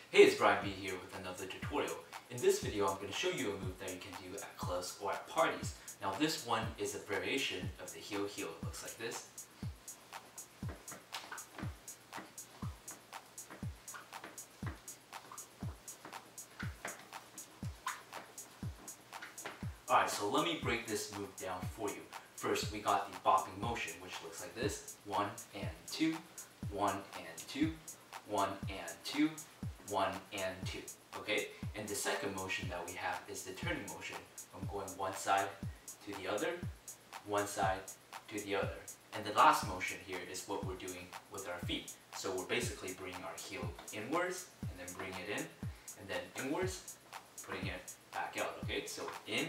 Hey, it's Brian B here with another tutorial. In this video, I'm going to show you a move that you can do at clubs or at parties. Now this one is a variation of the heel heel. It looks like this. Alright, so let me break this move down for you. First, we got the bopping motion, which looks like this. 1 and 2, 1 and 2, 1 and 2, 1 and 2. Okay? And the second motion that we have is the turning motion. I'm going one side to the other, one side to the other. And the last motion here is what we're doing with our feet. So we're basically bringing our heel inwards, and then bring it in, and then inwards, putting it back out. Okay? So in,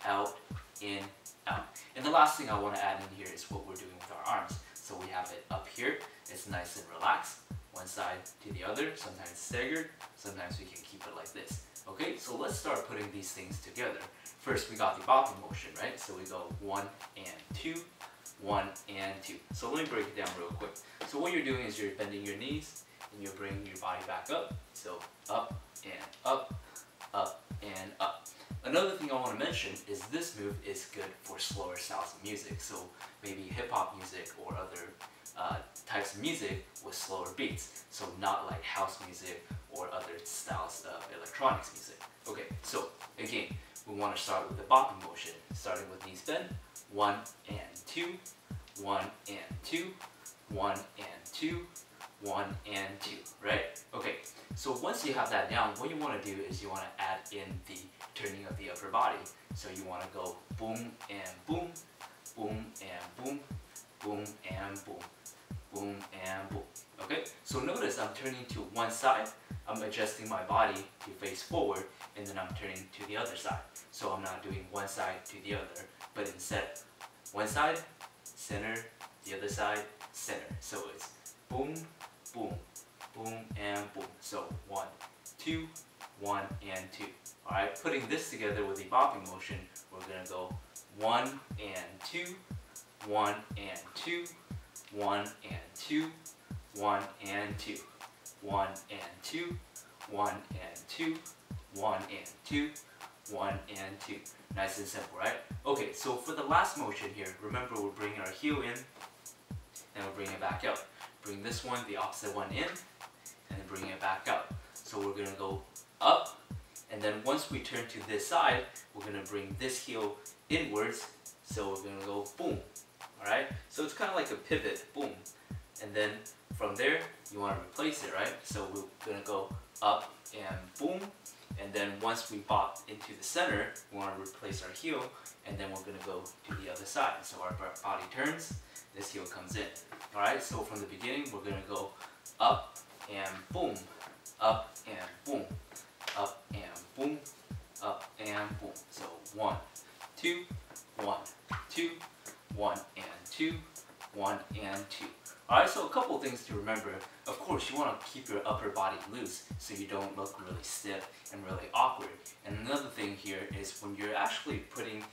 out, in, out. And the last thing I want to add in here is what we're doing with our arms. So we have it up here, it's nice and relaxed, one side to the other, sometimes staggered, sometimes we can keep it like this. Okay, so let's start putting these things together. First, we got the bopping motion, right? So we go 1 and 2, 1 and 2. So let me break it down real quick. So what you're doing is you're bending your knees, and you're bringing your body back up. So up and up, up and up. Another thing I want to mention is this move is good for slower styles of music. So maybe hip-hop music or other types of music with slower beats. So not like house music or other styles of electronics music. Okay, so again, we want to start with the bopping motion, starting with knees bent. 1 and 2, 1 and 2, 1 and 2, 1 and 2, right? Okay, so once you have that down, what you want to do is you want to add in the turning of the upper body. So you want to go boom and boom, boom and boom, boom and boom, boom and boom. Okay, so notice I'm turning to one side, I'm adjusting my body to face forward, and then I'm turning to the other side. So I'm not doing one side to the other, but instead one side, center, the other side, center. So it's boom, boom, boom and boom. So 1, 2, 1 and 2. Alright, putting this together with the bopping motion, we're going to go 1 and 2, 1 and 2, 1 and 2, 1 and 2, 1 and 2, 1 and 2, 1 and 2, 1 and 2. Nice and simple, right? Okay, so for the last motion here, remember we're bringing our heel in, and we'll bring it back out. Bring this one, the opposite one in, and then bring it back out. So we're going to go up, and then once we turn to this side, we're going to bring this heel inwards, so we're going to go boom. Alright, so it's kind of like a pivot, boom. And then from there, you want to replace it, right? So we're going to go up and boom. And then once we bop into the center, we want to replace our heel. And then we're going to go to the other side. So our body turns, this heel comes in. Alright, so from the beginning, we're going to go up and boom, up and boom, up and boom, up and boom. So 1, 2, 1, 2, 1 and 2, 1 and 2. Alright, so a couple things to remember. Of course, you want to keep your upper body loose so you don't look really stiff and really awkward. And another thing here is when you're actually putting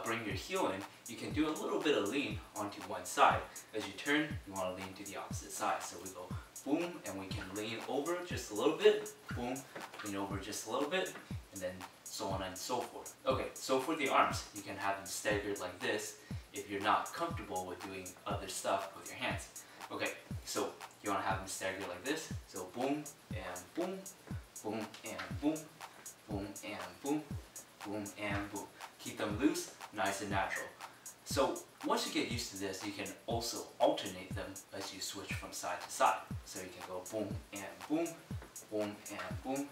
bring your heel in, you can do a little bit of lean onto one side. As you turn, you want to lean to the opposite side. So we go boom, and we can lean over just a little bit, boom, lean over just a little bit, and then so on and so forth. Okay, so for the arms, you can have them staggered like this if you're not comfortable with doing other stuff with your hands. Okay, so you want to have them staggered like this. So boom and boom, boom and boom, boom and boom, boom and boom. Keep them loose, nice and natural. So once you get used to this, you can also alternate them as you switch from side to side. So you can go boom and boom, boom and boom,